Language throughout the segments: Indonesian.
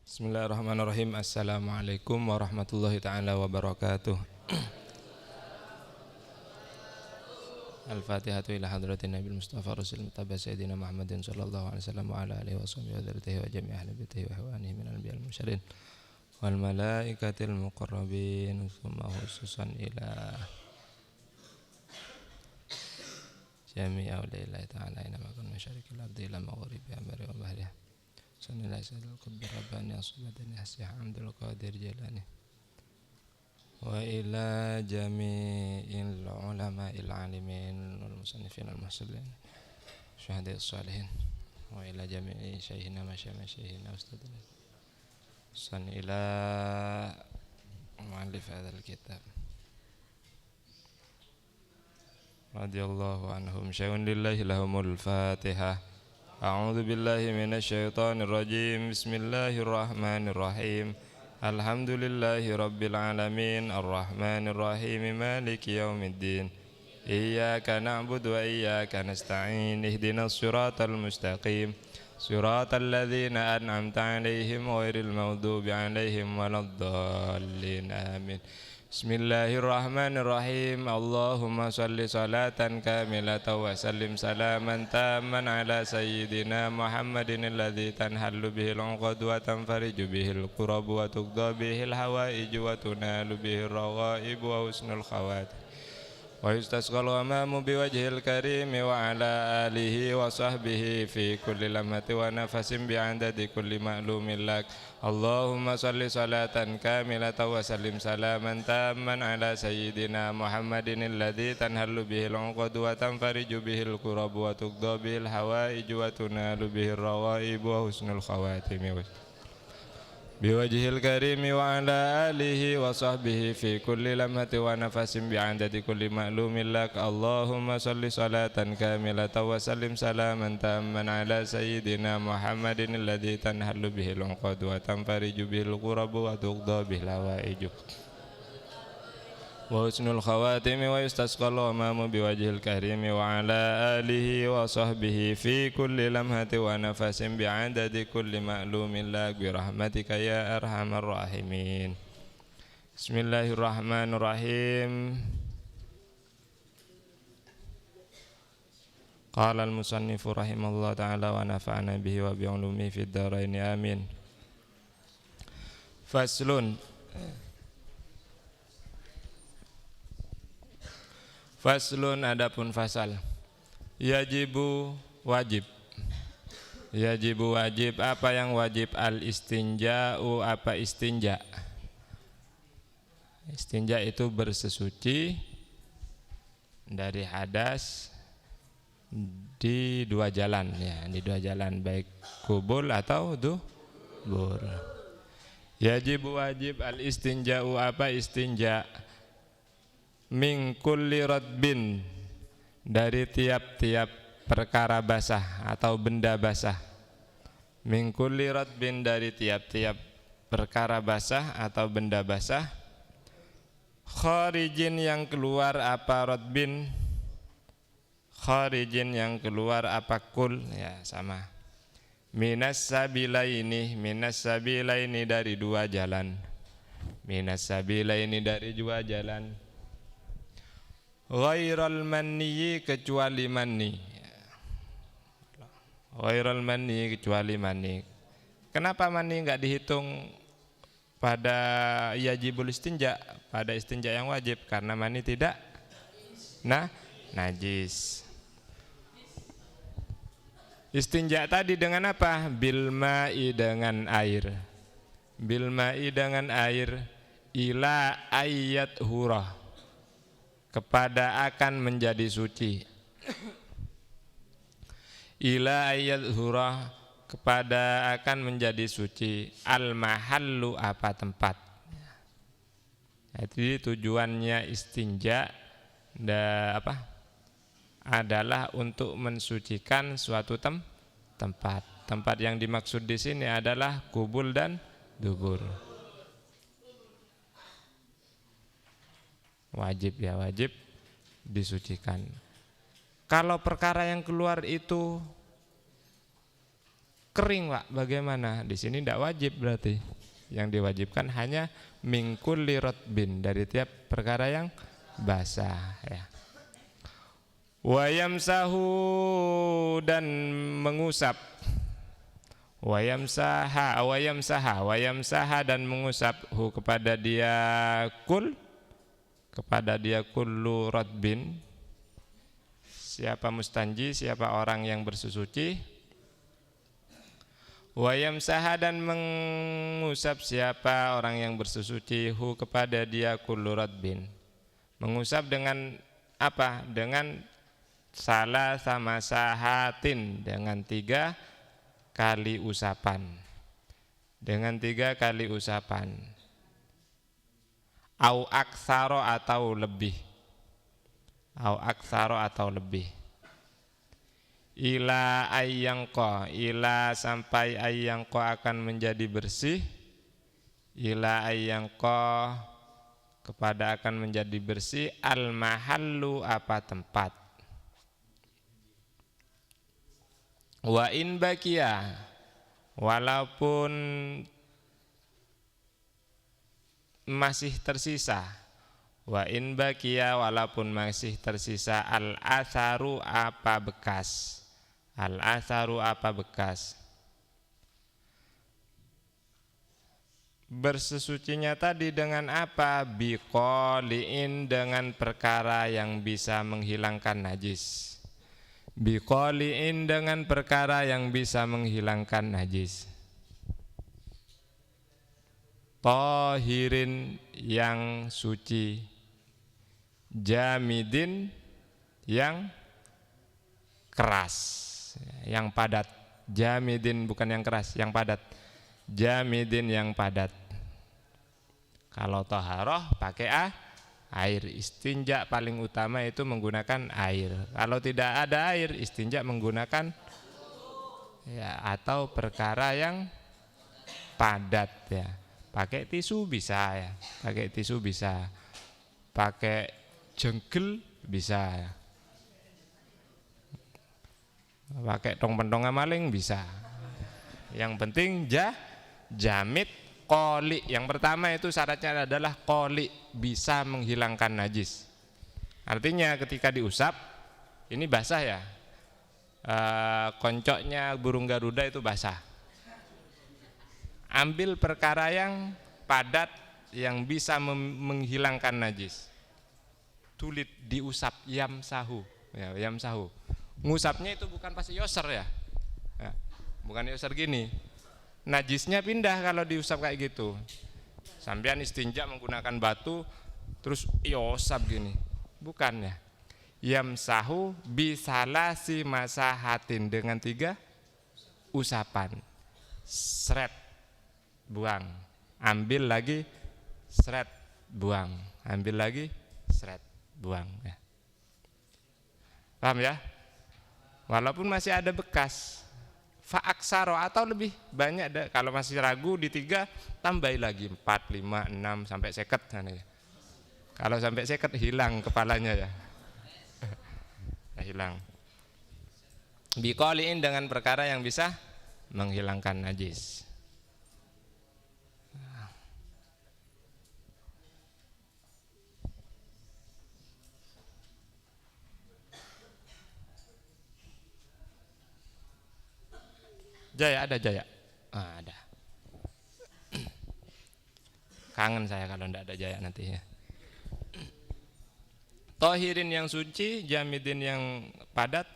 Bismillahirrahmanirrahim. Assalamualaikum warahmatullahi ta'ala wabarakatuh. Al-Fatihatu ila hadratin Nabil Mustafa Rasul Mutabah Sayyidina Muhammadin sallallahu alaihi wasallam wa ala alihi wa sahbihi wa dzurriyyatihi wa jami'i ahli baitihi wa ihwanihi minal anbiya'il mursaliin wal malaikatil muqarrabin summa khususan ila jami'i awliyallahi ta'ala inna ma kunna syarikil ardi ila maghribiha bari wa bahriha sanillah sadal qutbi rabbani asbadani hasih hamdul qadir jalani wa ila jami'il ulama'il alimin wal musannifin al muhsinin syuhada'i salihin wa ila jami'i syaihina masyaykhina ustadzina san ila mu'allif hadzal kitab radhiyallahu anhum syai'un lillahi lahumul fatihah. A'udzu billahi minasy syaithanir rajim. Bismillahirrahmanirrahim. Alhamdulillahi rabbil alamin arrahmanir rahim maliki yaumiddin. Iyyaka na'budu wa iyyaka nasta'in. Ihdinas siratal mustaqim. Siratal ladzina an'amta 'alaihim ghairil maghdubi 'alaihim waladdallin. Amin. Bismillahirrahmanirrahim. Allahumma salli salatan kamilatan wa sallim salaman tamman ala sayyidina Muhammadin alladzi tanhallu bihil 'uqad wa tanfariju bihil qurab wa tuqda bihil hawaij wa tunalu bihir raghaib wa husnul khawatim wa yustasqal amamu biwajhil karim wa ala alihi wa sahbihi fi kulli lamhati wa nafasin bi'adadi kulli ma'lumin lak. Allahumma salli salatan kamilatan wa sallim salaman tamman ala sayyidina Muhammadin alladzi tanhallu bihil 'uqad wa tanfariju bihil qurab wa tuqda bihil hawaij wa tunalu bihir raghaib wa husnul khawatim biwajhil karimi wa ala alihi wa sahbihi fi kulli lamhati wa nafasin bi'adadi kulli ma'lumin lak. Allahumma salli salatan kamilatan wa sallim salaman tamman ala sayyidina Muhammadin alladzi tanhallu bihil 'uqad wa tanfariju bihil qurab wa tuqda bihil hawaij wa husnul khawatimi wa yustasqal amamu biwajhil karimi wa ala alihi wa sahbihi fi kulli lamhati wa nafasin bi'adadi kulli ma'lumin lak bi rahmatika ya arhamar rahimin. Bismillahirrahmanirrahim. Qala al-musannifu rahimallahu ta'ala wa nafa'ana bihi wa bi 'ulumihi fid dharain amin. Faslun. Faslun adapun fasal. Yajibu wajib. Yajibu wajib. Apa yang wajib? Al istinja'u, apa istinja? Istinja itu bersesuci dari hadas di dua jalan ya, di dua jalan baik kubul atau dubur. Yajibu wajib al istinja'u, apa istinja? Min kulli radbin, dari tiap-tiap perkara basah atau benda basah. Min kulli radbin, dari tiap-tiap perkara basah atau benda basah. Kharijin, yang keluar apa radbin? Kharijin, yang keluar apa kul? Ya sama. Minas sabilaini, minas sabilaini, dari dua jalan. Minas sabilaini, dari dua jalan. Ghairal manni, kecuali manni. Ghairal manni, kecuali manni. Kenapa manni enggak dihitung pada yajibul istinja, pada istinja yang wajib? Karena manni tidak najis. Istinja tadi dengan apa? Bil ma'i, dengan air. Bil ma'i, dengan air. Ila ayat hurah, kepada akan menjadi suci. Ila ayat hurah, kepada akan menjadi suci. Al mahallu, apa tempat. Jadi tujuannya istinja adalah untuk mensucikan suatu tempat. Tempat yang dimaksud di sini adalah kubul dan dubur. Wajib ya, wajib disucikan. Kalau perkara yang keluar itu kering Pak, bagaimana? Di sini tidak wajib berarti. Yang diwajibkan hanya min kulli rotbin, dari tiap perkara yang basah ya. Wa yamsahu, dan mengusap. Wa yamsaha dan mengusap hu kepada dia kullu rotbin. Siapa mustanji, siapa orang yang bersusuci. Wa yamsaha, dan mengusap siapa orang yang bersusuci hu kepada dia kullu radbin. Mengusap dengan apa? Dengan salah sama sahatin, dengan 3 kali usapan. Dengan 3 kali usapan. Au aksaro atau lebih. Au aksaro atau lebih. Ila ayyangqa, ila sampai ayyangqa akan menjadi bersih. Ila ayyangqa, kepada akan menjadi bersih. Al mahallu, apa tempat. Wa in bakia, walaupun masih tersisa. Wa in bakia, walaupun masih tersisa. Al atharu, apa bekas. Al-atharu, apa bekas. Bersesucinya tadi dengan apa? Biqoli'in, dengan perkara yang bisa menghilangkan najis. Biqoli'in, dengan perkara yang bisa menghilangkan najis. Tahirin, yang suci. Jamidin, yang keras, yang padat. Jamidin, bukan yang keras, yang padat. Jamidin, yang padat. Kalau toharoh pakai air. Istinja paling utama itu menggunakan air. Kalau tidak ada air, istinja menggunakan ya, atau perkara yang padat ya. Pakai tisu bisa ya. Pakai tisu bisa. Pakai jengkel bisa ya. Pakai tong-pentong maling bisa. Yang penting jamid qoli. Yang pertama itu syaratnya adalah qoli, bisa menghilangkan najis. Artinya ketika diusap, ini basah ya. Koncoknya burung garuda itu basah. Ambil perkara yang padat yang bisa menghilangkan najis. Tulit, diusap, yamsahu ya, yamsahu. Ngusapnya itu bukan pasti yoser ya. Bukan yoser gini. Najisnya pindah kalau diusap kayak gitu. Sampean istinja menggunakan batu terus yosap gini. Bukan ya. Yamsahu bisalasi masahatin, dengan 3 usapan. Seret, buang. Ambil lagi, seret, buang. Ambil lagi, seret, buang ya. Paham ya? Walaupun masih ada bekas. Fa'aksaro, atau lebih banyak. Kalau masih ragu di 3, tambahi lagi 4, 5, 6 sampai 50 ya. Kalau sampai 50 hilang kepalanya ya. Hilang. Biqoli'in, dengan perkara yang bisa menghilangkan najis. Jaya, ada Jaya? Ada. Kangen saya kalau tidak ada Jaya nanti ya. Tohirin, yang suci. Jamidin, yang padat.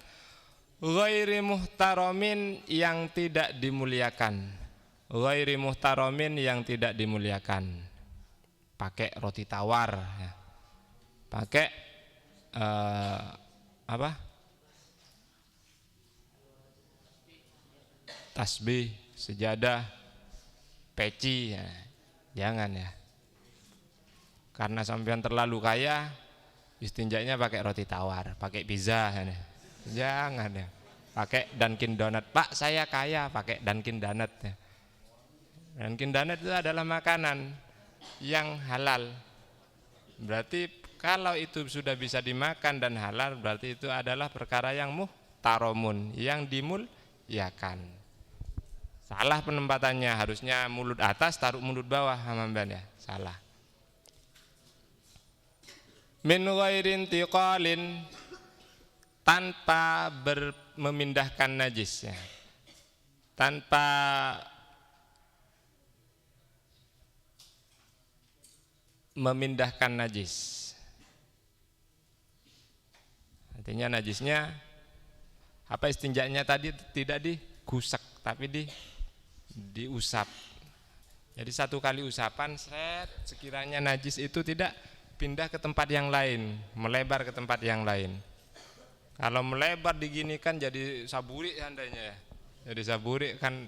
Ghairi muhtaromin, yang tidak dimuliakan. Ghairi muhtaromin, yang tidak dimuliakan. Pakai roti tawar ya. Pakai apa? Tasbih, sejadah, peci ya. Jangan ya. Karena sampean terlalu kaya, istinjanya pakai roti tawar, pakai pizza ya. Jangan ya. Pakai Dunkin Donut. Pak, saya kaya, pakai Dunkin Donut ya. Dunkin Donut itu adalah makanan yang halal. Berarti kalau itu sudah bisa dimakan dan halal, berarti itu adalah perkara yang muhtaromun, yang dimuliakan. Salah penempatannya, harusnya mulut atas taruh mulut bawah, Hamamban ya. Salah. Min ghairin tiqalin, tanpa memindahkan najis ya. Tanpa memindahkan najis. Artinya najisnya apa istinjaknya tadi tidak digusek tapi diusap. Jadi satu kali usapan sekiranya najis itu tidak pindah ke tempat yang lain, melebar ke tempat yang lain. Kalau melebar diginikan jadi saburi seandainya ya. Jadi saburi kan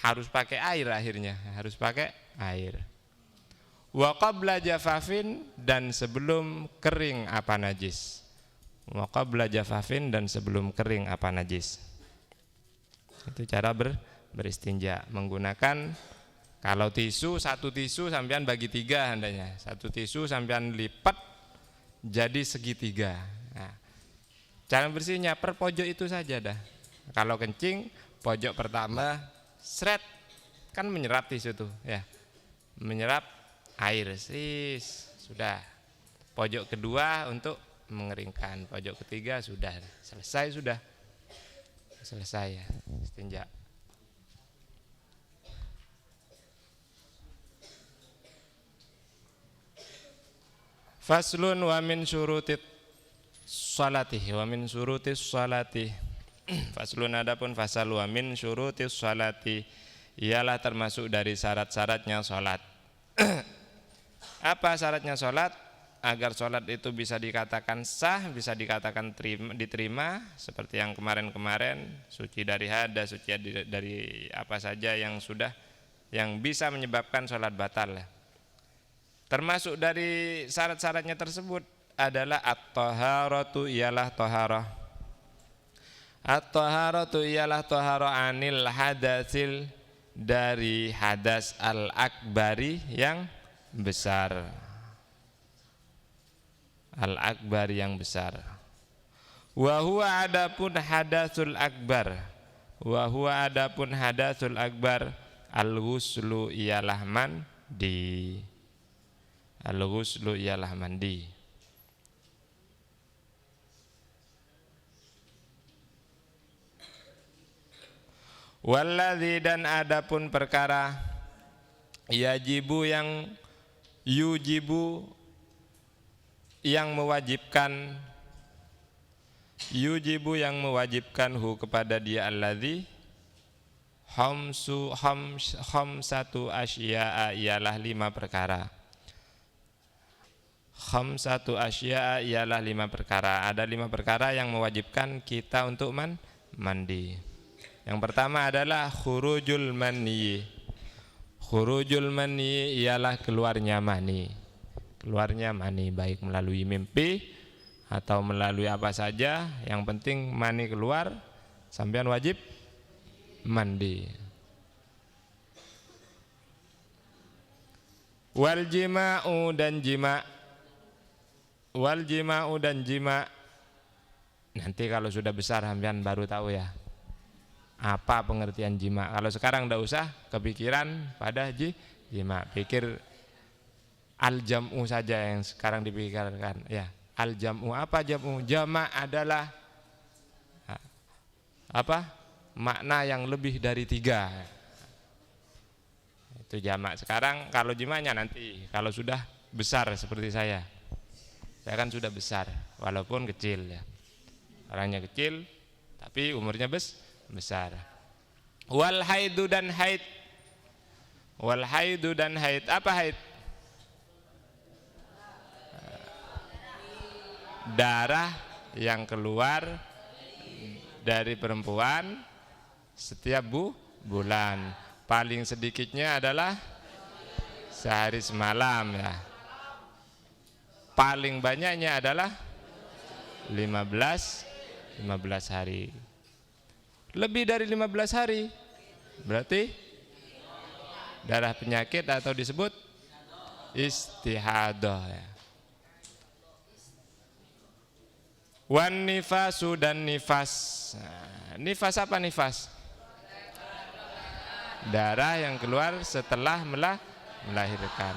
harus pakai air akhirnya, harus pakai air. Wa qabla jafafin, dan sebelum kering apa najis. Wa qabla jafafin, dan sebelum kering apa najis. Itu cara beristinja menggunakan, kalau tisu, satu tisu sampean bagi 3 hendaknya. Satu tisu sampean lipat jadi segitiga. Nah, cara bersihnya per pojok itu saja dah. Kalau kencing pojok pertama seret kan menyerap tisu tuh ya. Menyerap air sudah. Pojok kedua untuk mengeringkan, pojok ketiga sudah selesai ya istinja. Faslun wa min syurutit sholati wa min syurutis sholati. Faslun, adapun fasal, wa min syurutis sholati, ialah termasuk dari syarat-syaratnya sholat. Apa syaratnya sholat? Agar sholat itu bisa dikatakan sah, bisa dikatakan diterima, seperti yang kemarin-kemarin, suci dari hadas, suci dari apa saja yang bisa menyebabkan sholat batal. Termasuk dari syarat-syaratnya tersebut adalah at-taharatu, ialah taharah. At-taharatu ialah taharah anil hadatsil, dari hadas al-akbari yang besar. Al-akbar yang besar. Wa huwa adapun hadatsul akbar. Wa huwa adapun hadatsul akbar, al-ghuslu ialah mandi. Al-ghuslu ialah mandi. Walladzi, dan adapun perkara, yajibu yang yujibu yang mewajibkan, yujibu yang mewajibkan hu kepada dia, alladzi khamsatu asya'a ialah 5 perkara. Khamsatu asya'a ialah 5 perkara. Ada 5 perkara yang mewajibkan kita untuk mandi. Yang pertama adalah khurujul mani. Khurujul mani ialah keluarnya mani. Keluarnya mani baik melalui mimpi atau melalui apa saja, yang penting mani keluar, sampean wajib mandi. Wal jima'u, dan jima'. Wal jima'u, dan jima'. Nanti kalau sudah besar sampean baru tahu ya apa pengertian jima'. Kalau sekarang enggak usah kepikiran pada jima', pikir al-jam'u saja yang sekarang dipikirkan ya. Al-jam'u, apa jam'u? Jama' adalah apa? Makna yang lebih dari 3. Itu jama'. Sekarang kalau jima'nya nanti kalau sudah besar seperti saya kan sudah besar walaupun kecil ya. Orangnya kecil tapi umurnya besar. Wal haidu, dan haid. Wal haidu, dan haid. Apa haid? Darah yang keluar dari perempuan setiap bulan. Paling sedikitnya adalah sehari semalam ya. Paling banyaknya adalah 15 hari. Lebih dari 15 hari berarti darah penyakit atau disebut istihadah ya. Wan nifasu, dan nifas. Nah, nifas apa nifas? darah yang keluar setelah melahirkan.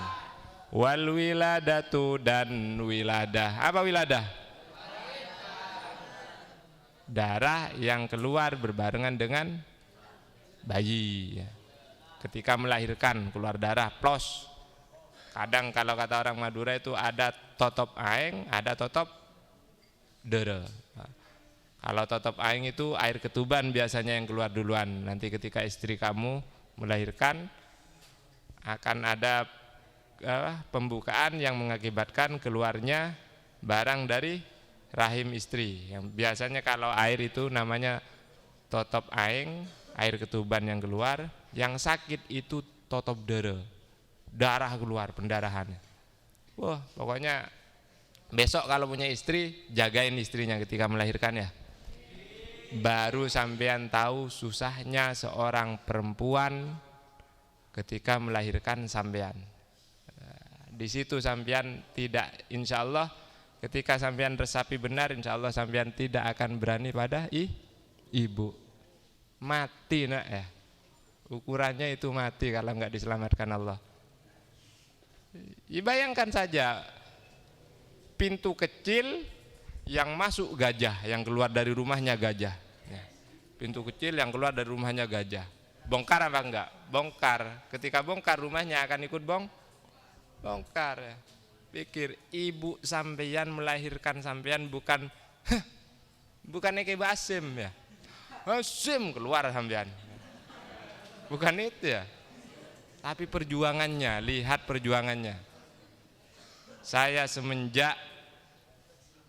Wal wiladatu, dan wiladah. Apa wiladah? Darah yang keluar berbarengan dengan bayi. Ketika melahirkan keluar darah plos. Kadang kalau kata orang Madura itu ada totop aeng, ada totop dere. Kalau totop aeng itu air ketuban biasanya yang keluar duluan. Nanti ketika istri kamu melahirkan akan ada pembukaan yang mengakibatkan keluarnya barang dari rahim istri. Yang biasanya kalau air itu namanya totop aeng, air ketuban yang keluar. Yang sakit itu totop dere, darah keluar, pendarahan. Wah, pokoknya besok kalau punya istri, jagain istrinya ketika melahirkan ya. Baru sampean tahu susahnya seorang perempuan ketika melahirkan sampean. Di situ sampean tidak, insya Allah ketika sampean resapi benar, insya Allah sampean tidak akan berani pada ibu. Mati nak ya. Ukurannya itu mati kalau nggak diselamatkan Allah. Bayangkan saja pintu kecil yang masuk gajah, yang keluar dari rumahnya gajah. Pintu kecil yang keluar dari rumahnya gajah. Bongkar apa enggak? Bongkar. Ketika bongkar rumahnya akan ikut bongkar ya. Pikir ibu sampeyan melahirkan sampeyan bukan Eke Basim ya. Basim keluar sampeyan. Bukan itu ya. Tapi perjuangannya, lihat perjuangannya. Saya semenjak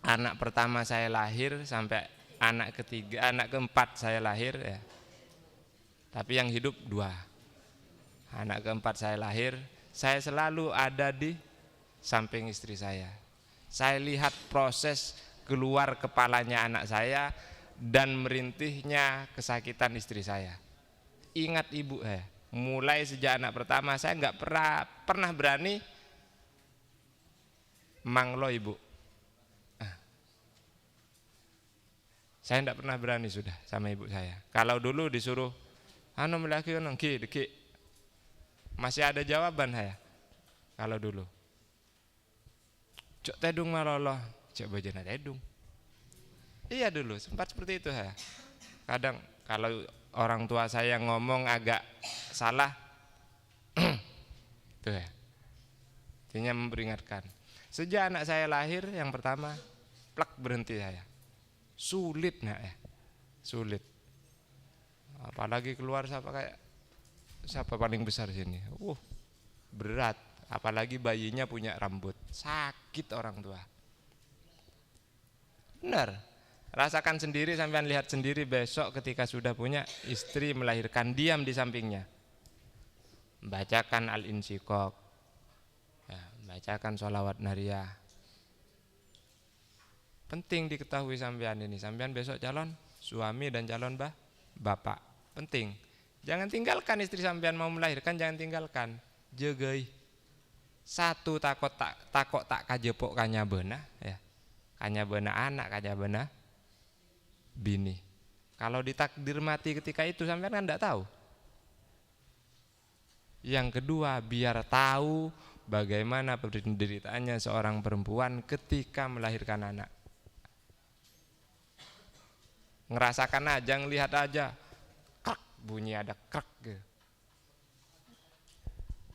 anak pertama saya lahir sampai anak ketiga, anak keempat saya lahir ya. Tapi yang hidup 2. Anak keempat saya lahir, saya selalu ada di samping istri saya. Saya lihat proses keluar kepalanya anak saya dan merintihnya kesakitan istri saya. Ingat ibu mulai sejak anak pertama saya nggak pernah berani manglo ibu. Saya tidak pernah berani sudah sama ibu saya. Kalau dulu disuruh melaki deki, masih ada jawaban saya. Kalau dulu cok tedung maloloh, cok bojona tedung. Iya dulu sempat seperti itu saya. Kadang kalau orang tua saya ngomong agak salah, tuh ya, artinya memperingatkan. Sejak anak saya lahir yang pertama, plak berhenti saya. Sulit nak ya, sulit. Apalagi keluar siapa paling besar sini, berat. Apalagi bayinya punya rambut, sakit orang tua. Benar, rasakan sendiri, sampean lihat sendiri besok ketika sudah punya istri melahirkan, diam di sampingnya. Bacakan Al-Insyiqaq, ya, bacakan sholawat nariyah. Penting diketahui sampean ini, sampean besok calon suami dan calon bapak. Penting. Jangan tinggalkan istri sampean mau melahirkan, jangan tinggalkan. Jagai. Satu takok tak kajepok kanyabena ya. Kanyabena anak, kanyabena bini. Kalau ditakdir mati ketika itu sampean kan enggak tahu. Yang kedua, biar tahu bagaimana penderitaannya seorang perempuan ketika melahirkan anak. Ngerasakan aja, ngelihat aja, krek, bunyi ada krek gitu.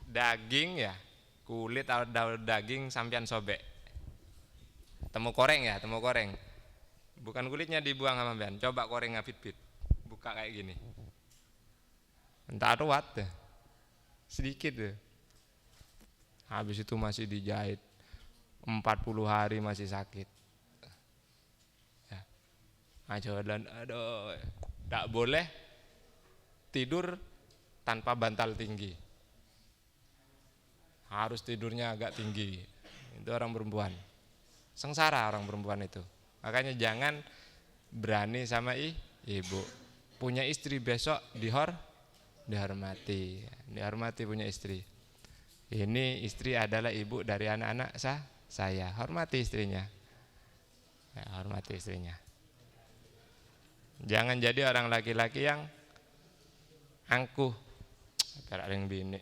Daging ya, kulit atau daging sampean sobek. Temu koreng ya, temu koreng. Bukan kulitnya dibuang sama sampean, coba koreng ngapit-pit. Buka kayak gini. Entah ruwet deh. Sedikit deh. Habis itu masih dijahit. 40 hari masih sakit. Ajolan, aduh, tak boleh tidur tanpa bantal tinggi. Harus tidurnya agak tinggi. Itu orang perempuan. Sengsara orang perempuan itu. Makanya jangan berani sama ibu. Punya istri besok dihormati. Dihormati punya istri. Ini istri adalah ibu dari anak-anak saya. Hormati istrinya. Ya, hormati istrinya. Jangan jadi orang laki-laki yang angkuh. perak ring bini.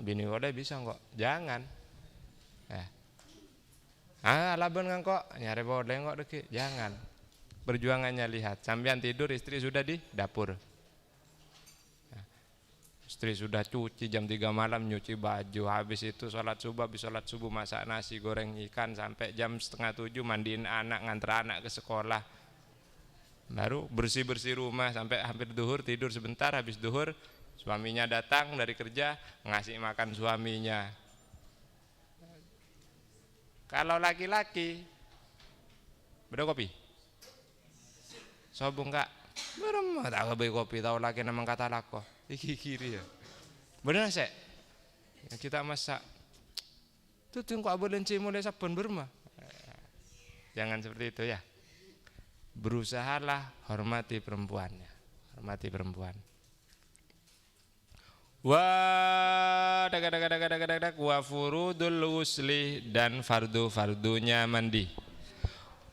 Bini kode bisa kok, jangan. Laban kan kok nyari bodeh kok deki, jangan. Perjuangannya lihat, sampean tidur istri sudah di dapur. Istri sudah cuci jam 3 malam nyuci baju, habis itu sholat subuh masak nasi goreng ikan sampai jam 6:30 mandiin anak, nganter anak ke sekolah. Baru bersih-bersih rumah sampai hampir duhur, tidur sebentar, habis duhur suaminya datang dari kerja ngasih makan suaminya. Kalau laki-laki beda kopi. Sobung kak, berem tak beli kopi tahu lagi namang kata lako. Iki kiri ya. Bener sih. Kita masak. Tuh kok belenci mulai saben berma. Jangan seperti itu ya. Berusahalah hormati perempuannya. Hormati perempuan. Wa furudul usli dan fardu-fardunya mandi.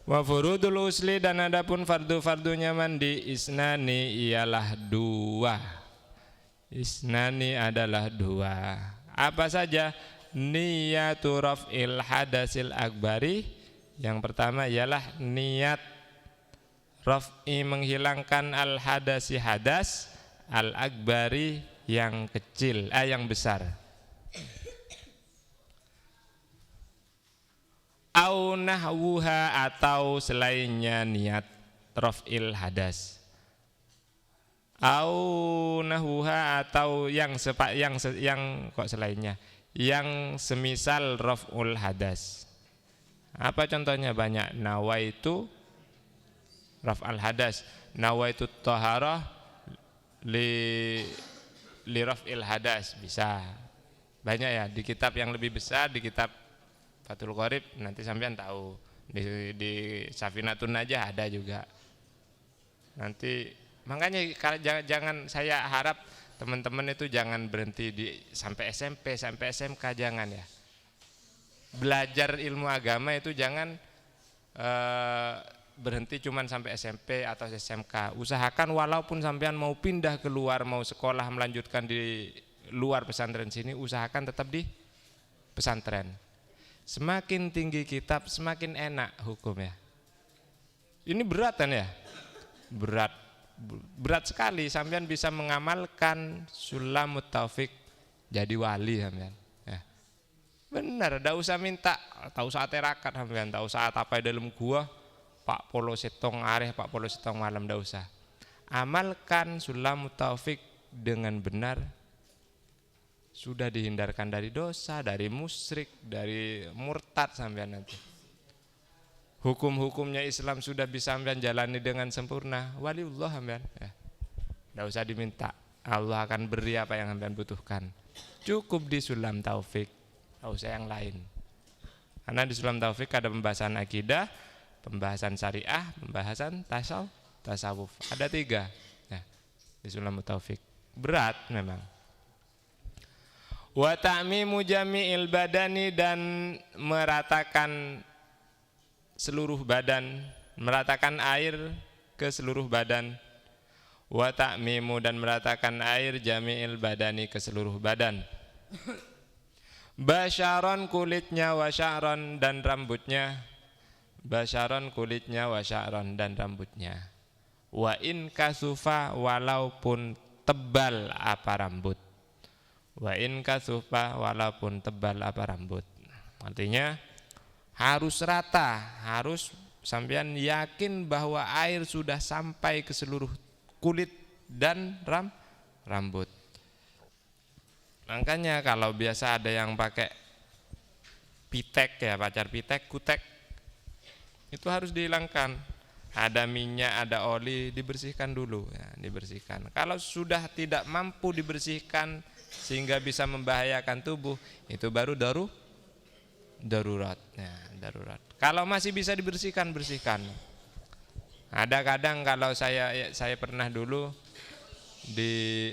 Wa furudul usli dan adapun fardu-fardunya mandi isnani ialah 2. Isnani adalah 2. Apa saja? Niyatu raf'il hadasil akbari. Yang pertama ialah niat raf'i menghilangkan al hadasi hadas al akbari yang kecil, yang besar. Au nahwuha atau selainnya niat raf'il hadas. Au nahwuha atau yang kok selainnya, yang semisal raf'ul hadas. Apa contohnya? Banyak. Nawaitu raf'al hadas, nawaitu taharah li raf'il hadas, bisa. Banyak ya di kitab yang lebih besar, di kitab Fathul Qorib nanti sampean tahu. Di Safinatun Najah ada juga. Nanti makanya jangan, saya harap teman-teman itu jangan berhenti sampai SMP, sampai SMK, jangan ya. Belajar ilmu agama itu jangan berhenti cuman sampai SMP atau SMK. Usahakan walaupun sampean mau pindah keluar, mau sekolah melanjutkan di luar pesantren sini, usahakan tetap di pesantren. Semakin tinggi kitab semakin enak hukumnya. Ini berat kan ya? Berat sekali sampean bisa mengamalkan Sulamut Taufik jadi wali sampean. Ya. Benar, enggak usah minta, tak usah terakat sampean, tak usah tapai dalam gua Pak Polo setong areh, Pak Polo setong malam, enggak usah. Amalkan Sulamut Taufik dengan benar, sudah dihindarkan dari dosa, dari musyrik, dari murtad sampean nanti. Hukum-hukumnya Islam sudah bisa sampean jalani dengan sempurna, waliullah sampean. Ya. Enggak usah diminta, Allah akan beri apa yang sampean butuhkan. Cukup di Sulam Taufik, enggak usah yang lain. Karena di Sulam Taufik ada pembahasan akidah, pembahasan syariah, pembahasan tasawuf. Ada 3 ya, di Sulam Taufik. Berat memang. Wa ta'mimu jami'il badani, dan meratakan seluruh badan, meratakan air ke seluruh badan. Wa ta'mimu, dan meratakan air jami'il badani ke seluruh badan. Basyaron, kulitnya, wa sya'ron, dan rambutnya. Basyaron, kulitnya, wa sya'ron, dan rambutnya. Wa in kasufa, walaupun tebal apa rambut. Wa in kasufa, walaupun tebal apa rambut. Artinya harus rata, harus sampean yakin bahwa air sudah sampai ke seluruh kulit dan rambut. Makanya kalau biasa ada yang pakai pitek ya, pacar pitek, kutek, itu harus dihilangkan. Ada minyak, ada oli, dibersihkan dulu ya, dibersihkan. Kalau sudah tidak mampu dibersihkan sehingga bisa membahayakan tubuh, itu baru darurat ya, darurat. Kalau masih bisa dibersihkan, bersihkan. Ada kadang kalau saya pernah dulu di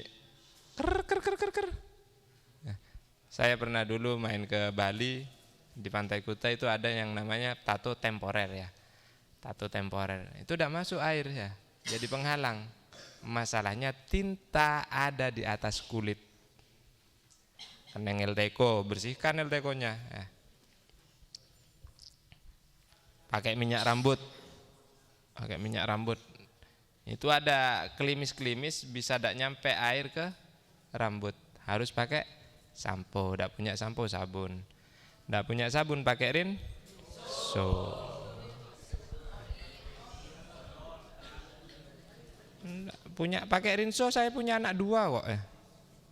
saya pernah dulu main ke Bali, di Pantai Kuta itu ada yang namanya tato temporer ya. Tato temporer itu udah masuk air ya, jadi penghalang. Masalahnya tinta ada di atas kulit, Keneng Elteco, bersihkan Elteco-nya. Ya. Pakai minyak rambut. Pakai minyak rambut. Itu ada klimis-klimis bisa tidak nyampe air ke rambut. Harus pakai sampo. Tidak punya sampo, sabun. Tidak punya sabun, pakai rinso. Punya pakai rinso, saya punya anak 2 kok ya.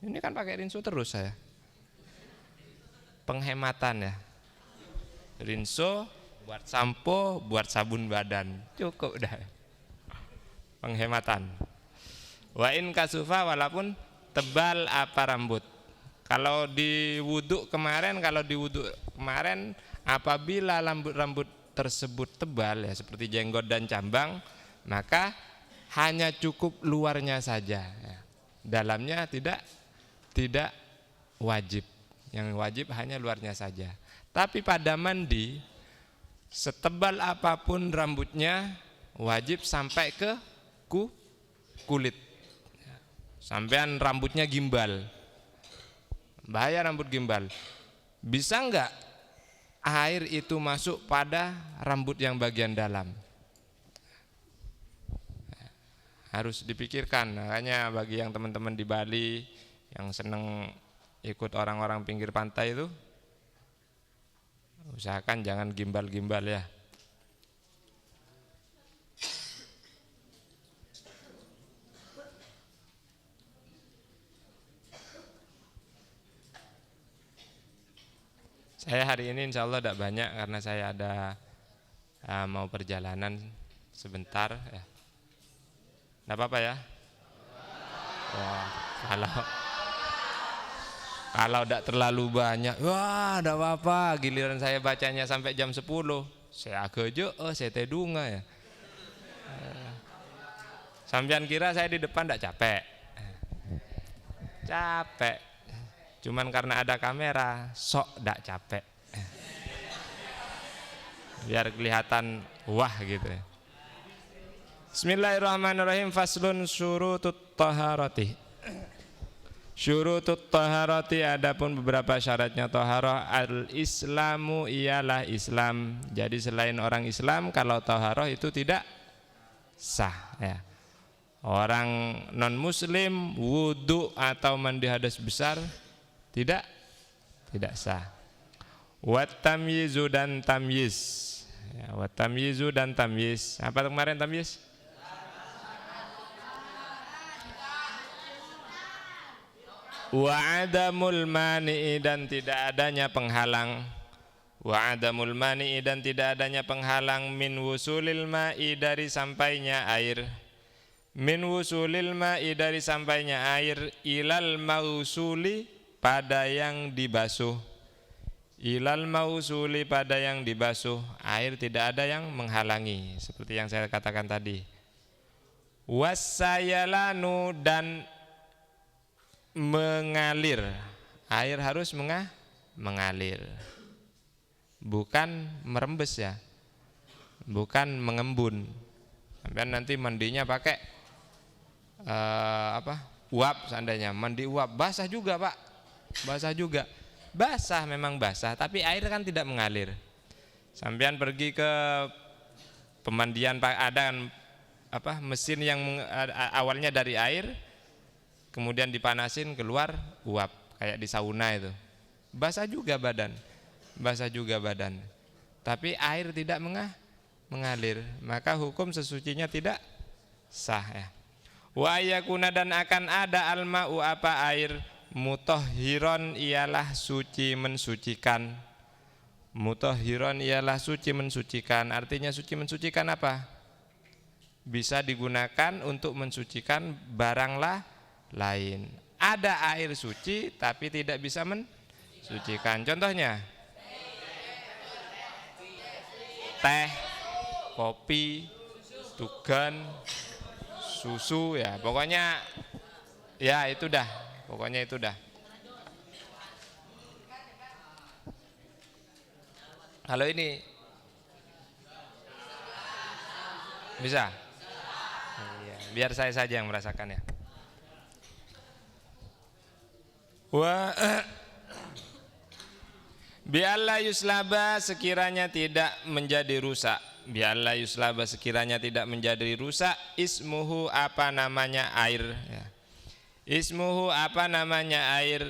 Ini kan pakai rinso terus saya. Penghematan ya. Rinso buat sampo, buat sabun badan. Cukup dah. Penghematan. Wa in kasufa, walaupun tebal apa rambut. Kalau di wudhu kemarin apabila rambut tersebut tebal ya seperti jenggot dan cambang, maka hanya cukup luarnya saja. Ya. Dalamnya tidak wajib. Yang wajib hanya luarnya saja. Tapi pada mandi, setebal apapun rambutnya wajib sampai ke kulit. Sampean rambutnya gimbal, bahaya rambut gimbal. Bisa enggak air itu masuk pada rambut yang bagian dalam? Harus dipikirkan. Makanya bagi yang teman-teman di Bali yang seneng ikut orang-orang pinggir pantai itu, usahakan jangan gimbal-gimbal ya. Saya hari ini insya Allah tidak banyak karena saya ada mau perjalanan sebentar ya. Tidak apa-apa ya. Wah, kalau tidak terlalu banyak, wah tidak apa-apa. Giliran saya bacanya sampai jam 10, saya agejo, saya tedunga ya. Sampean kira saya di depan tidak capek? Capek. Cuman karena ada kamera, sok tidak capek. Biar kelihatan wah gitu ya. Bismillahirrahmanirrahim. Faslun syurutut taharati. Syurutut taharati, adapun beberapa syaratnya taharah. Al-islamu ialah Islam. Jadi selain orang Islam, kalau taharah itu tidak sah ya. Orang non muslim wudu atau mandi hadas besar tidak sah. Wat tamyizu dan tamyiz. Ya, wat tamyizu dan tamyiz. Apa kemarin tamyiz? Wa adamul mani'i, dan tidak adanya penghalang. Wa adamul mani'i, dan tidak adanya penghalang min wusulil ma'i, dari sampainya air. Min wusulil ma'i, dari sampainya air, ilal mausuli, pada yang dibasuh. Ilal mausuli, pada yang dibasuh. Air tidak ada yang menghalangi, seperti yang saya katakan tadi. Wassayalanu, dan mengalir. Air harus mengalir, bukan merembes ya, bukan mengembun. Sampai nanti mandinya pakai uap, seandainya mandi uap basah juga pak, basah juga. Basah memang basah, tapi air kan tidak mengalir. Sampean pergi ke pemandian, ada mesin yang awalnya dari air, kemudian dipanasin keluar uap, kayak di sauna itu. Basah juga badan, basah juga badan. Tapi air tidak mengalir, maka hukum sesucinya tidak sah ya. Wa yakuna, dan akan ada alma'u, apa air, mutahhiron, ialah suci mensucikan. Mutahhiron ialah suci mensucikan. Artinya suci mensucikan apa? Bisa digunakan untuk mensucikan barang lain. Ada air suci tapi tidak bisa mensucikan. Contohnya teh, kopi, tugan, susu ya. Pokoknya ya itu dah. Pokoknya itu dah. Kalau ini bisa? Iya, biar saya saja yang merasakan ya. Bialla yuslaba sekiranya tidak menjadi rusak. Bialla yuslaba sekiranya tidak menjadi rusak. Ismuhu apa namanya air ya. Ismuhu apa namanya air.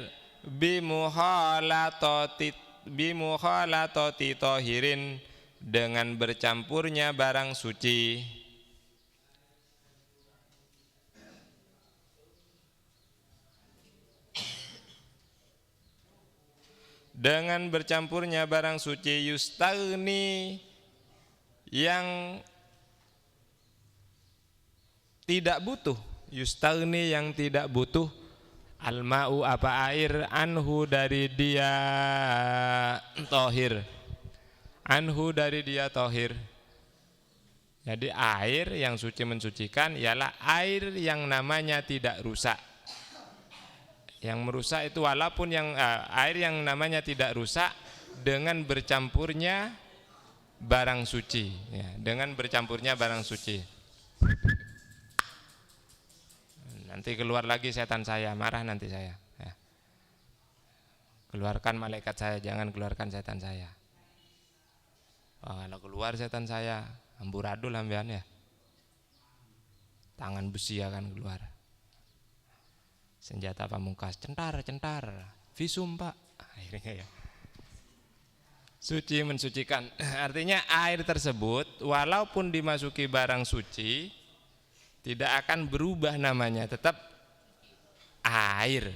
Bimukhalatoti tohirin dengan bercampurnya barang suci. Dengan bercampurnya barang suci yustagni yang tidak butuh, yustagni yang tidak butuh, al-ma'u apa air, anhu dari dia tohir, anhu dari dia tohir. Jadi air yang suci mensucikan ialah air yang namanya tidak rusak. Yang merusak itu walaupun yang air yang namanya tidak rusak dengan bercampurnya barang suci ya, dengan bercampurnya barang suci. Nanti keluar lagi setan saya, marah nanti saya ya. Keluarkan malaikat saya, jangan keluarkan setan saya. Kalau keluar setan saya amburadul ambean ya, tangan besi akan keluar. Senjata pamungkas, centar, visum pak, akhirnya ya. Suci mensucikan, artinya air tersebut walaupun dimasuki barang suci tidak akan berubah namanya, tetap air.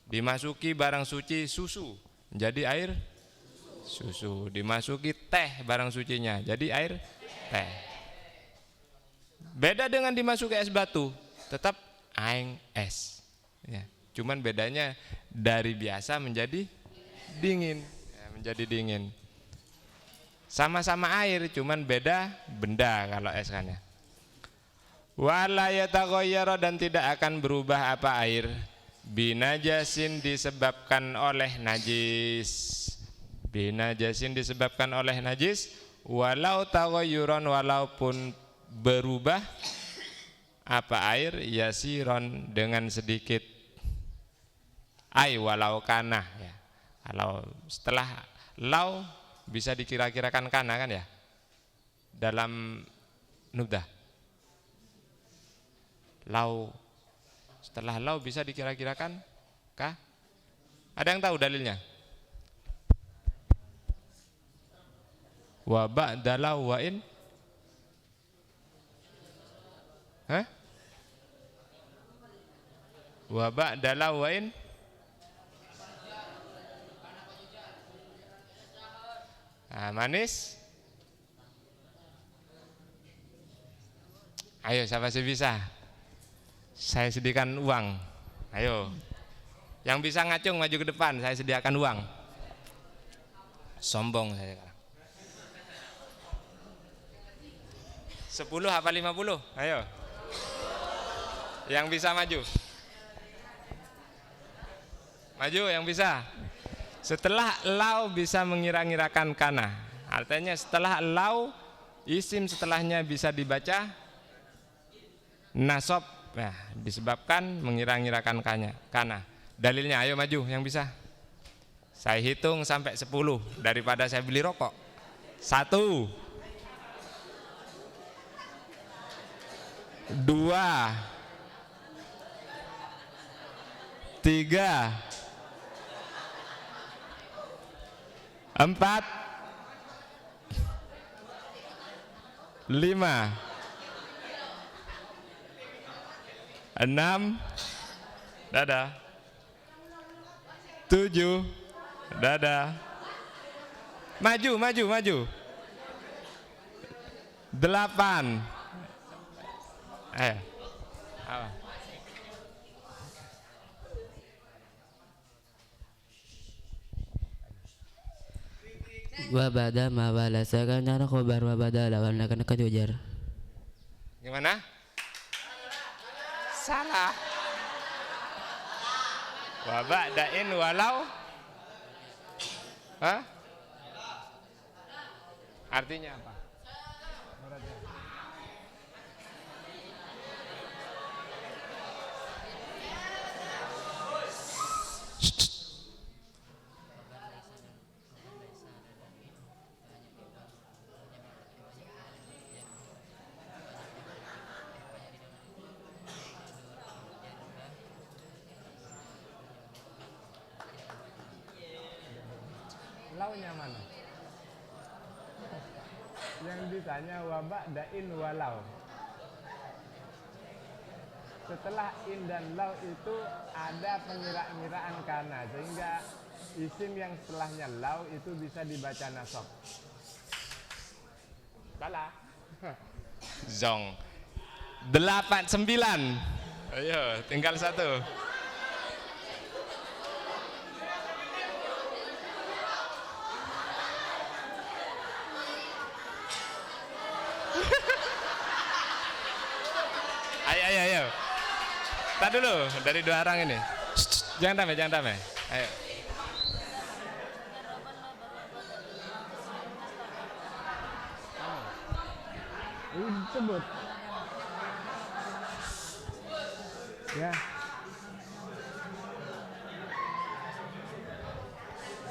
Dimasuki barang suci susu, jadi air susu. Dimasuki teh barang sucinya, jadi air teh. Beda dengan dimasuki es batu, tetap aing es ya. Cuman bedanya dari biasa menjadi dingin ya, menjadi dingin. Sama-sama air, cuman beda benda kalau es kan ya. Wala yataghayyara dan tidak akan berubah apa air binajasin disebabkan oleh najis. Binajasin disebabkan oleh najis, walau taghayyuran walaupun berubah apa air yasiron dengan sedikit. Ai walau kana ya. Kalau setelah lau bisa dikira-kirakan kana kan ya. Dalam nubdah. Lau setelah lau bisa dikira-kirakan kah? Ada yang tahu dalilnya? Wa ba'da lau wa in. Hah? Wa ba'da lau wa in. Nah, manis. Ayo siapa sih bisa? Saya sediakan uang. Ayo. Yang bisa ngacung maju ke depan, saya sediakan uang. Sombong saya sekarang. 10 apa 50? Ayo. Yang bisa maju. Maju yang bisa. Setelah lau bisa mengira-ngirakan kana. Artinya setelah lau isim setelahnya bisa dibaca nasab. Nah, disebabkan mengira-ngirakan kana. Dalilnya ayo maju yang bisa. Saya hitung sampai 10 daripada saya beli rokok. 1 2 3 4 5 6 dadah 7 dadah maju 8 ayo apa? Wa bada ma balasa kana khobar wa bada lawan kana kajujar. Gimana? Salah. Wa ba'dain walau. Hah? Artinya apa? tulisannya wa ba'da in walau. Setelah in dan lau itu ada pengira-ngiraan kana, sehingga isim yang setelahnya lau itu bisa dibaca nasab. Salah. Zong. 8, 9. Ayo, tinggal 1. Ayo. Tak dulu dari 2 orang ini. Jangan damai. Ayo. Sebut. Ya.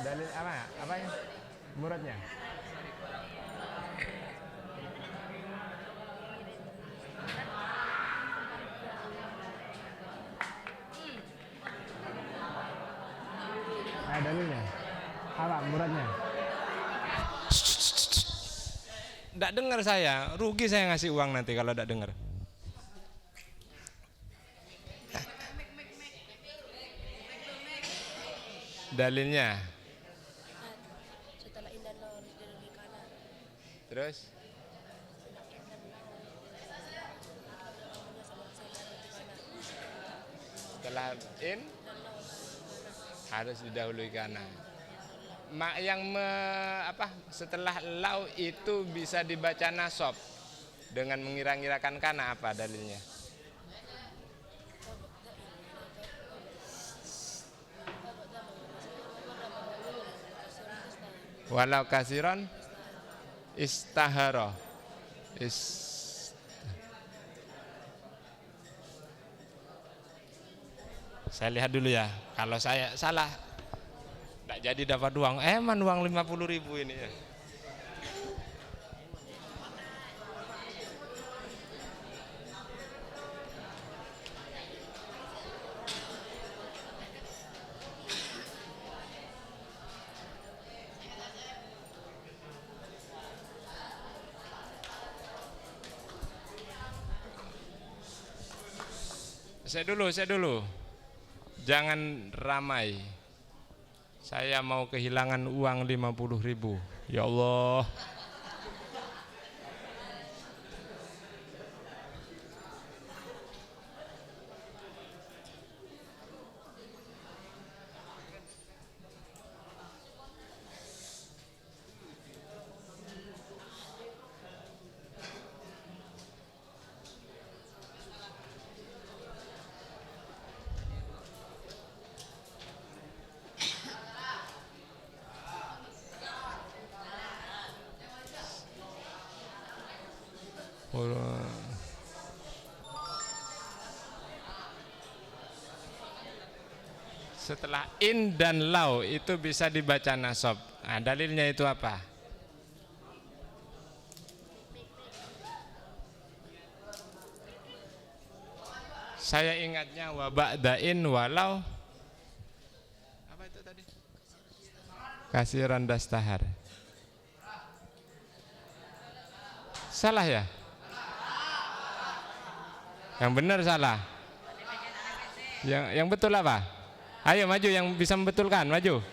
Dalil apa? Apanya? Muradnya. Nah, dalilnya. Apa muradnya? Nggak dengar saya, rugi saya ngasih uang nanti kalau nggak dengar. Dalilnya. Setelah in dan lau harus di kanan. Terus? Setelah in harus didahului kanan. Setelah lau itu bisa dibaca nasab dengan mengira-ngirakan kana, apa dalilnya? Walau kasiron istahara. Saya lihat dulu ya. Kalau saya salah, tidak jadi dapat uang. Eman uang 50.000 ini ya. Saya dulu. Jangan ramai. Saya mau kehilangan uang 50.000. Ya Allah. Setelah in dan lau itu bisa dibaca nasab. Nah, dalilnya itu apa? Saya ingatnya wa ba'da in walau. Apa itu tadi? Kasiran dastahar. Salah ya? Yang benar salah. Yang betul apa? Ayo maju yang bisa membetulkan, maju.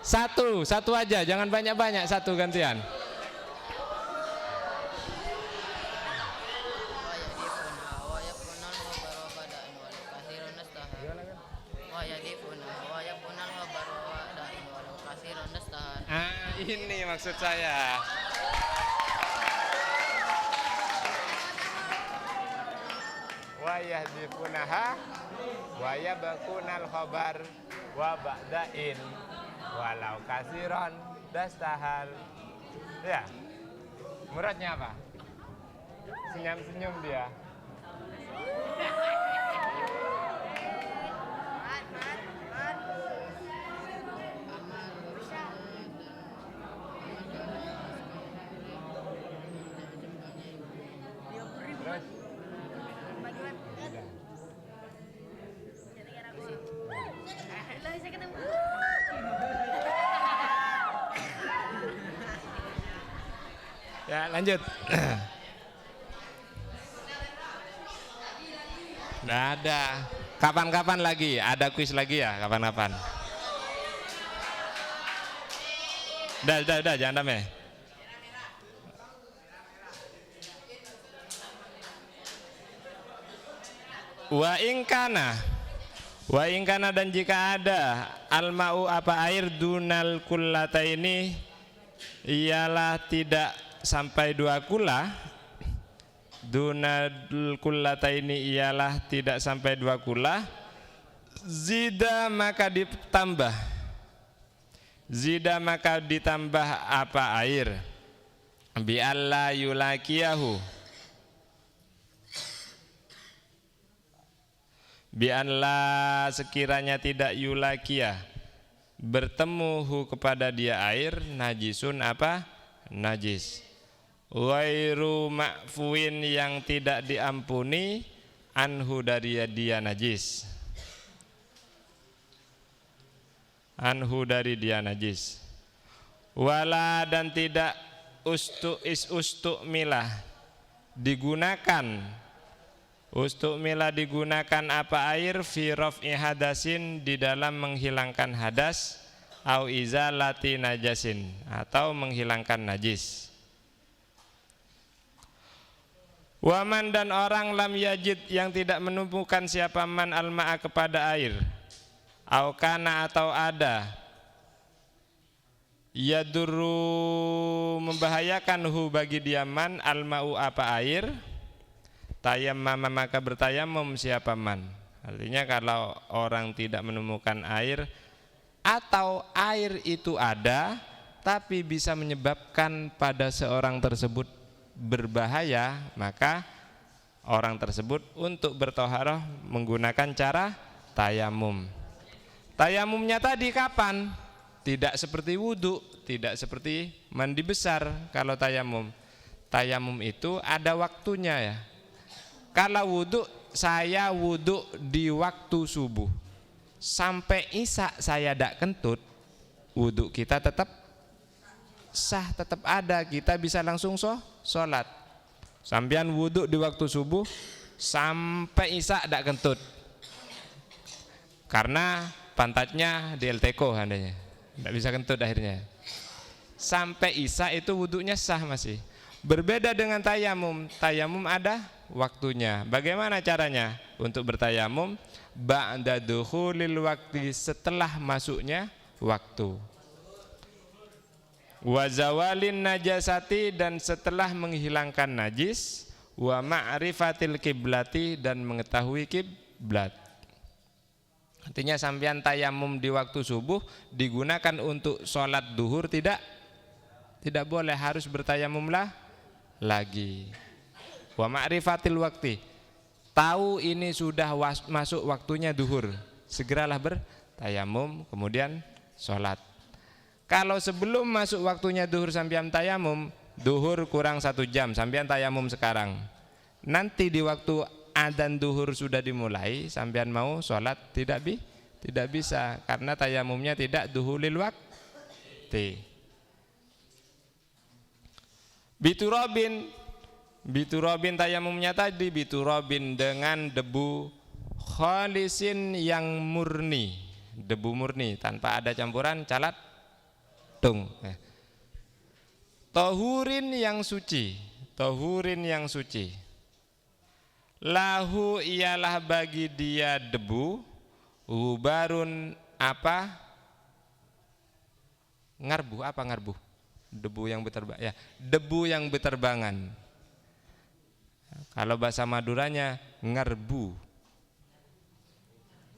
Satu aja, jangan banyak-banyak, satu gantian. Ini maksud saya. Wa yahdifunaha wa yabkunal khabar wa ba'dain walau kasiron dastahal. Ya. Muradnya apa? Senyum-senyum dia. Ya, lanjut. Nggak ada. Kapan-kapan lagi, ada kuis lagi ya, kapan-kapan. Udah, jangan damai. Wa ingkana dan jika ada al-ma'u apa air dunal kullata ini ialah tidak sampai 2 kula. Dunal kullata ini ialah tidak sampai 2 kula. Zida maka ditambah apa air bi alla yulakiyahu bi alla sekiranya tidak yulakiyah bertemu kepada dia air najisun apa najis ghairu ma'fuin yang tidak diampuni anhu dari dia najis wala dan tidak ustukmilah digunakan apa air fi raf'i hadasin di dalam menghilangkan hadas au izalati najasin atau menghilangkan najis. Waman dan orang lam yajid yang tidak menemukan siapa man al-ma'a kepada air au kana atau ada yadurru membahayakan hu bagi dia man al-ma'u apa air tayammama maka bertayamum siapa man. Artinya kalau orang tidak menemukan air atau air itu ada tapi bisa menyebabkan pada seorang tersebut berbahaya, maka orang tersebut untuk bertoharoh menggunakan cara tayamum. Tayamumnya tadi kapan? Tidak seperti wudhu, tidak seperti mandi besar. Kalau tayamum itu ada waktunya ya. Kalau wudhu, saya wudhu di waktu subuh sampai isya saya tidak kentut, wudhu kita tetap sah, tetap ada, kita bisa langsung sholat. Sampean wudhu di waktu subuh sampai isya tidak kentut karena pantatnya di LTK andanya, tidak bisa kentut akhirnya. Sampai isya itu wudhunya sah masih. Berbeda dengan tayamum, tayamum ada waktunya. Bagaimana caranya untuk bertayamum? Ba'da dukhulil waktu, setelah masuknya waktu. Wa zawalin najasati, dan setelah menghilangkan najis. Wa ma'rifatil kiblati, dan mengetahui kiblat. Artinya sampean tayamum di waktu subuh digunakan untuk sholat duhur tidak boleh, harus bertayamum lagi. Wa ma'rifatil waktu, tahu ini sudah masuk waktunya duhur, segeralah bertayamum kemudian sholat. Kalau sebelum masuk waktunya duhur sampean tayamum, duhur kurang 1 jam, sampean tayamum sekarang. Nanti di waktu adzan duhur sudah dimulai, sampean mau sholat tidak bisa karena tayamumnya tidak duhulil waktu. Biturobin tayamumnya tadi biturobin dengan debu khalisin yang murni, debu murni tanpa ada campuran calat tung. Tohurin yang suci, lahu ialah bagi dia debu, hubarun apa? Ngarbu, debu yang ya, debu yang beterbangan. Kalau bahasa Maduranya ngarbu.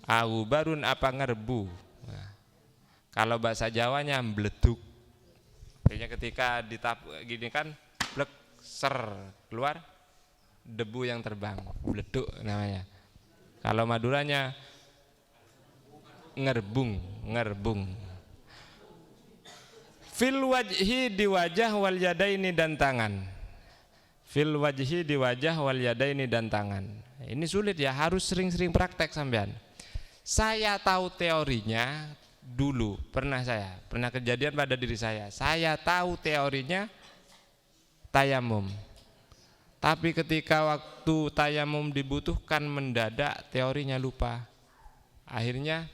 Hubarun apa ngarbu. Nah, kalau bahasa Jawanya mbleduk. Artinya ketika gini kan blek ser keluar debu yang terbang, bleduk namanya. Kalau Maduranya ngerbung. Fil wajhi, di wajah, wal yadaini dan tangan. Fil wajhi, di wajah, wal yadaini dan tangan. Ini sulit ya, harus sering-sering praktek sampean. Saya tahu teorinya dulu, pernah kejadian pada diri saya. Saya tahu teorinya tayamum. Tapi ketika waktu tayamum dibutuhkan mendadak, teorinya lupa. Akhirnya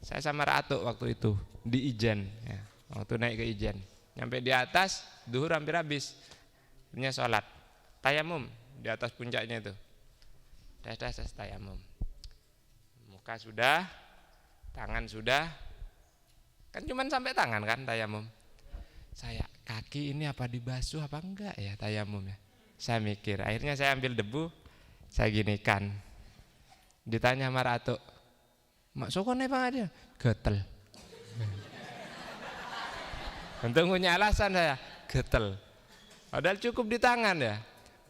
saya sama Ra'atuk waktu itu di Ijen, ya, waktu naik ke Ijen. Nyampe di atas, duhur hampir habis. Akhirnya sholat tayamum di atas puncaknya itu. Das tayamum. Muka sudah, tangan sudah. Kan cuman sampai tangan kan tayamum. Saya kaki ini apa dibasuh apa enggak ya tayamum ya. Saya mikir, akhirnya saya ambil debu, saya ginikan. Ditanya sama Ra'atuk, mak sokone Pak dia getel. Untuk punya alasan saya getel. Padahal cukup di tangan ya.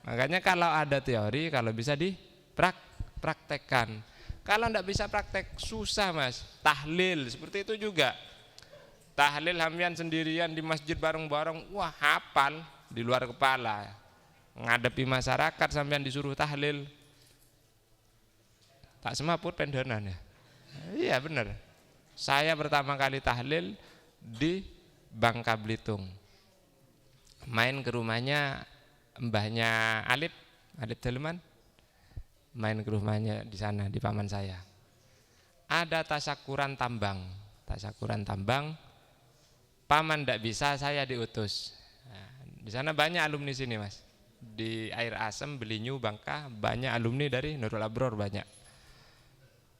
Makanya kalau ada teori, kalau bisa dipraktekkan. Kalau enggak bisa praktek susah Mas. Tahlil seperti itu juga. Tahlil hamian sendirian di masjid bareng-bareng, wah hafal di luar kepala. Ngadepi masyarakat sampean disuruh tahlil. Tak semaput pendonan ya. Iya benar. Saya pertama kali tahlil di Bangka Belitung. Main ke rumahnya mbahnya Alip Deleman. Main ke rumahnya di sana di paman saya. Ada tasyakuran tambang. Paman ndak bisa, saya diutus. Nah, di sana banyak alumni sini Mas. Di Air Asem, Belinyu, Bangka banyak alumni dari Nurul Abror banyak.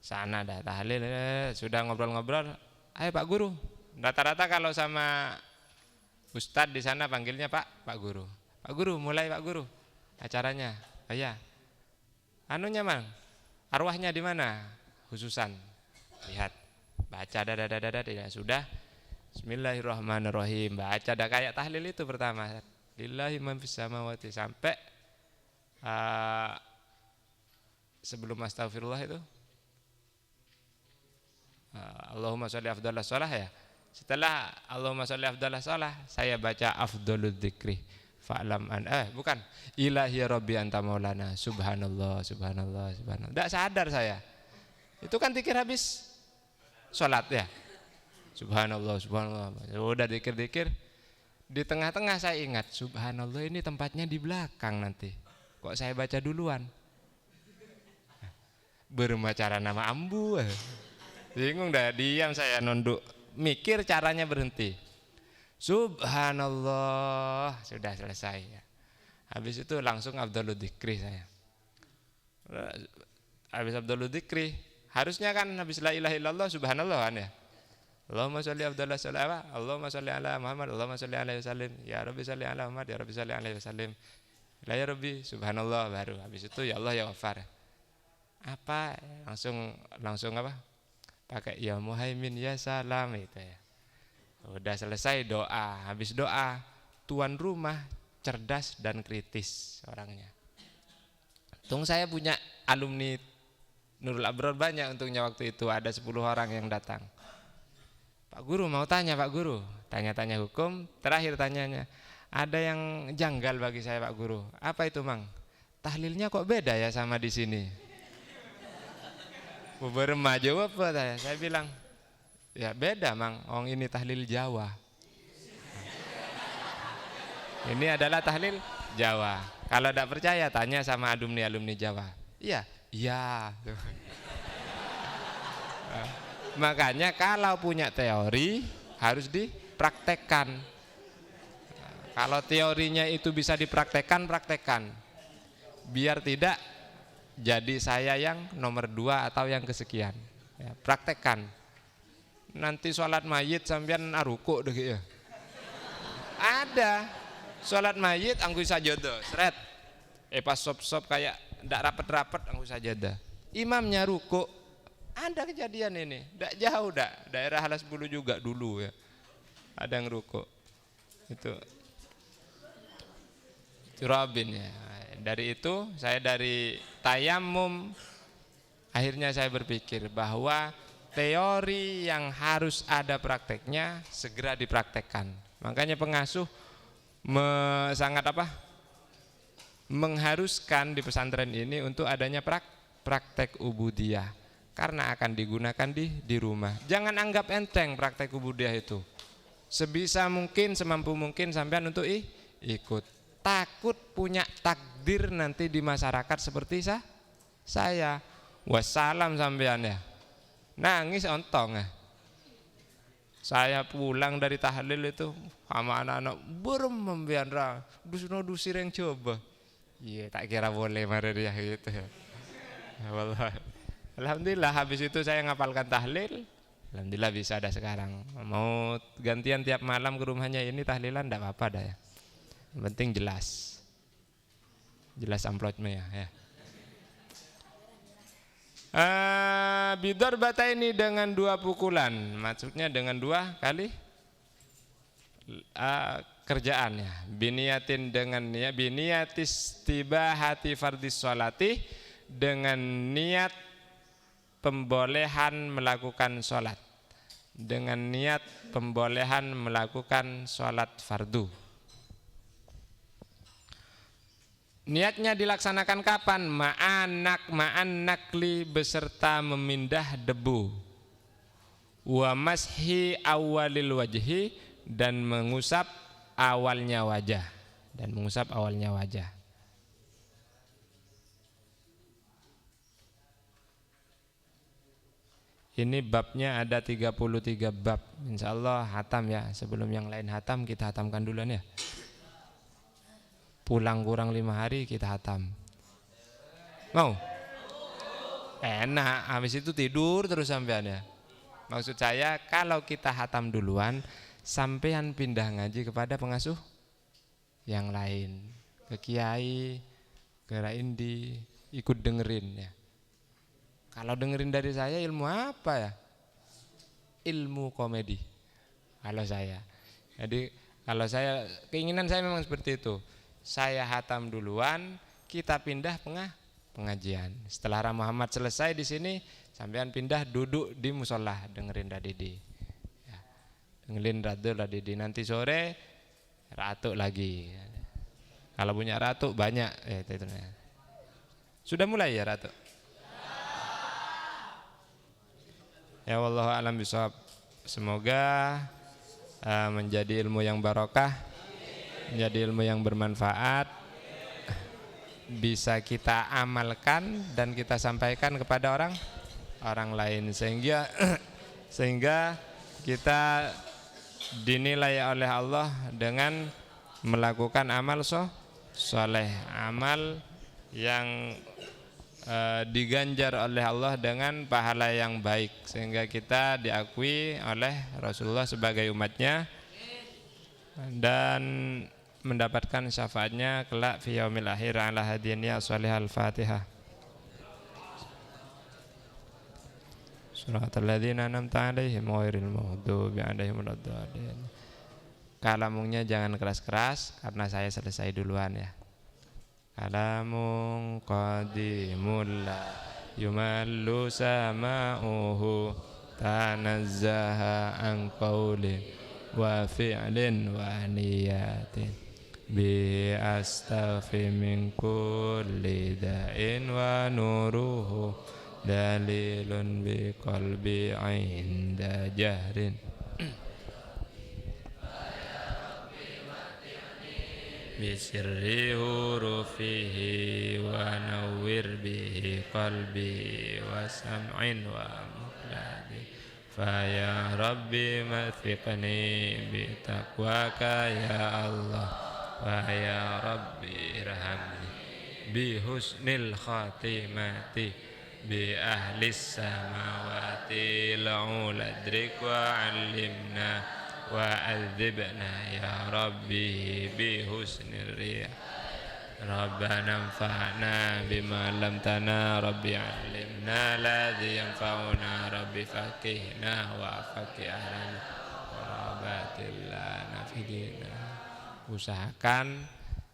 Sana dah tahlil, sudah ngobrol-ngobrol. Ayo Pak Guru. Rata-rata kalau sama Ustadz di sana panggilnya Pak Guru. Pak Guru, mulai Pak Guru acaranya. Oh ya. Anunya Mang, arwahnya di mana? Khususan. Lihat, baca tidak sudah. Bismillahirrahmanirrahim. Baca dah kayak tahlil itu pertama. Lillahi man fis samawati sampai sebelum astagfirullah itu Allahumma sholli afdhalas shalah ya. Setelah Allahumma sholli afdhalas shalah saya baca afdhaludz dzikri fa'lam an bukan ilahi rabbi anta maulana subhanallah. Enggak sadar saya. Itu kan zikir habis salat ya. Subhanallah. Udah zikir-zikir. Di tengah-tengah saya ingat, subhanallah ini tempatnya di belakang nanti. Kok saya baca duluan? Bermacara nama ambu. Bingung dah, diam saya nunduk. Mikir caranya berhenti. Subhanallah, sudah selesai ya. Habis itu langsung afdhaludz dzikri saya. Habis afdhaludz dzikri, harusnya kan habis la ilaha illallah subhanallah kan ya. Allahumma sholli afdhalas sholawat, Allahumma sholli ala Muhammad, Allahumma sholli alaihi wasallim, ya Rabbi sholli ala Muhammad, ya Rabbi sholli alaihi wasallim. Ya Rabbi, subhanallah baru. Habis itu ya Allah ya Ghafar. Apa? Langsung apa? Pakai ya Muhaimin ya salam itu ya. Udah selesai doa. Habis doa, tuan rumah cerdas dan kritis orangnya. Tung saya punya alumni Nurul Abror banyak untungnya waktu itu ada 10 orang yang datang. Pak Guru mau tanya Pak Guru, tanya-tanya hukum, terakhir tanyanya, ada yang janggal bagi saya Pak Guru. Apa itu Mang? Tahlilnya kok beda ya sama di sini? Berema jawab apa saya bilang, ya beda Mang, ini tahlil Jawa. Ini adalah tahlil Jawa. Kalau tidak percaya tanya sama alumni Jawa. Iya. Makanya kalau punya teori harus dipraktekkan. Kalau teorinya itu bisa dipraktekkan, praktekkan. Biar tidak jadi saya yang nomor 2 atau yang kesekian. Ya, praktekkan. Nanti sholat mayit sampean arukuk deh ya. Ada sholat mayit angku sajadah, seret. Pas sop kayak ndak rapet-rapet angku sajadah. Imamnya rukuk. Ada kejadian ini, tidak jauh daerah Halas Bulu juga dulu ya. Ada yang rukuk. Itu Robin ya. Dari itu saya dari tayamum akhirnya saya berpikir bahwa teori yang harus ada prakteknya segera dipraktekkan. Makanya pengasuh sangat mengharuskan di pesantren ini untuk adanya praktek ubudiyah. Karena akan digunakan di rumah. Jangan anggap enteng praktek ubudiyah itu. Sebisa mungkin, semampu mungkin sampean untuk ikut. takut punya takdir nanti di masyarakat seperti saya. Wassalam sampean ya. Nangis ontong ya. Saya pulang dari tahlil itu sama anak-anak burem membian ra dusno dusir yang coba. Iya, tak kira boleh mari dia gitu ya. Wallah. Alhamdulillah habis itu saya ngapalkan tahlil. Alhamdulillah bisa ada sekarang. Mau gantian tiap malam ke rumahnya ini tahlilan enggak apa-apa dah ya. Yang penting jelas. Jelas amplopnya ya. Bidor bata ini dengan 2 pukulan, maksudnya dengan 2 kali kerjaan ya. Biniatin dengan niat, biniatis tibahati fardis sholati, dengan niat pembolehan melakukan sholat, dengan niat pembolehan melakukan sholat fardu. Niatnya dilaksanakan kapan? Ma'an nakli beserta memindah debu. Wa mashi awalil wajhi, dan mengusap awalnya wajah. Ini babnya ada 33 bab. Insyaallah hatam ya. Sebelum yang lain hatam, kita hatamkan duluan ya. Pulang kurang 5 hari kita hatam. Mau? Enak, habis itu tidur terus sampean ya. Maksud saya kalau kita hatam duluan, sampean pindah ngaji kepada pengasuh yang lain, ke kiai, ke raindi, ikut dengerin ya. Kalau dengerin dari saya ilmu apa ya? Ilmu komedi. Kalau saya. Jadi kalau saya, keinginan saya memang seperti itu. Saya hatam duluan, kita pindah pengajian. Setelah Muhammad selesai di sini, sampean pindah duduk di musola dengerin Radidi. Ya, dengerin Radidi. Nanti sore ratuk lagi. Kalau punya ratuk banyak. Itu. Sudah mulai ya ratuk? Ya wallahu a'lam bishawab. Semoga menjadi ilmu yang barokah, menjadi ilmu yang bermanfaat, bisa kita amalkan dan kita sampaikan kepada orang lain, sehingga kita dinilai oleh Allah dengan melakukan amal soleh, amal yang diganjar oleh Allah dengan pahala yang baik, sehingga kita diakui oleh Rasulullah sebagai umatnya dan mendapatkan syafaatnya kelak fi yaumil akhir ala hadiniya sholihal fatihah. Suratul ladzina an'amta 'alaihim ghairil maghdubi 'alaihim waladdallin. Kalamungnya jangan keras-keras karena saya selesai duluan ya. Kalamun qadimul la yumallu sama'uhu tanazzaha an qawlin wa fi'lin wa niyatin bi astaghfi min kulli da'in wa nuruhu dalilun bi qalbi 'inda jahrin bisirri hurufihi wa nawwir bihi qalbi wa sam'in wa muqladi fa ya rabbi mathiqni bi taqwaka ya Allah wa ya rabbi irhamni bi husnil khatimati bi ahlis samawati la'ula adrik wa 'allimna wa adzibna ya rabbi bi husnir riyah rabbana anfa'na bima 'allamtana rabbi 'allimna ladzi yanfa'una rabbi faqihna wa faqih ahlana rabatilana fidina. Usahakan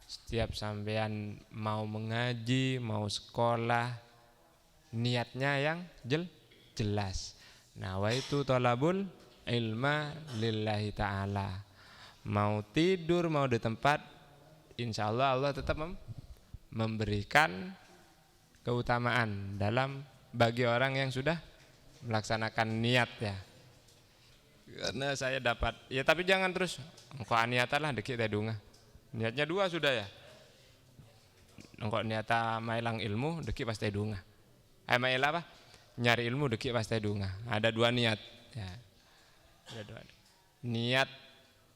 setiap sampean mau mengaji, mau sekolah, niatnya yang jelas. Nawaitu talabul ilma lillahi ta'ala. Mau tidur, mau di tempat, insya Allah Allah tetap memberikan keutamaan dalam bagi orang yang sudah melaksanakan niat ya. Karena saya dapat, ya tapi jangan terus engkau aniatan lah dikit tedunga. Niatnya dua sudah ya. Engkau niata mailang ilmu deki pasti dunga. Mail apa? Nyari ilmu deki pasti dunga. Ada dua niat. Ya. Ada dua. Niat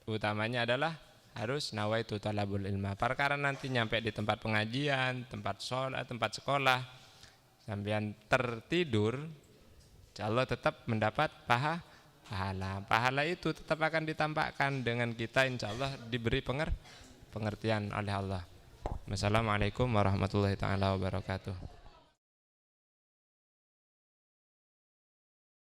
utamanya adalah harus nawaitu talabul ilma. Perkara nanti nyampe di tempat pengajian, tempat sholat, tempat sekolah, sampean tertidur, insyaallah tetap mendapat pahala. Pahala itu tetap akan ditampakkan dengan kita insyaallah diberi pengertian oleh Allah. Wassalamualaikum warahmatullahi taala wabarakatuh.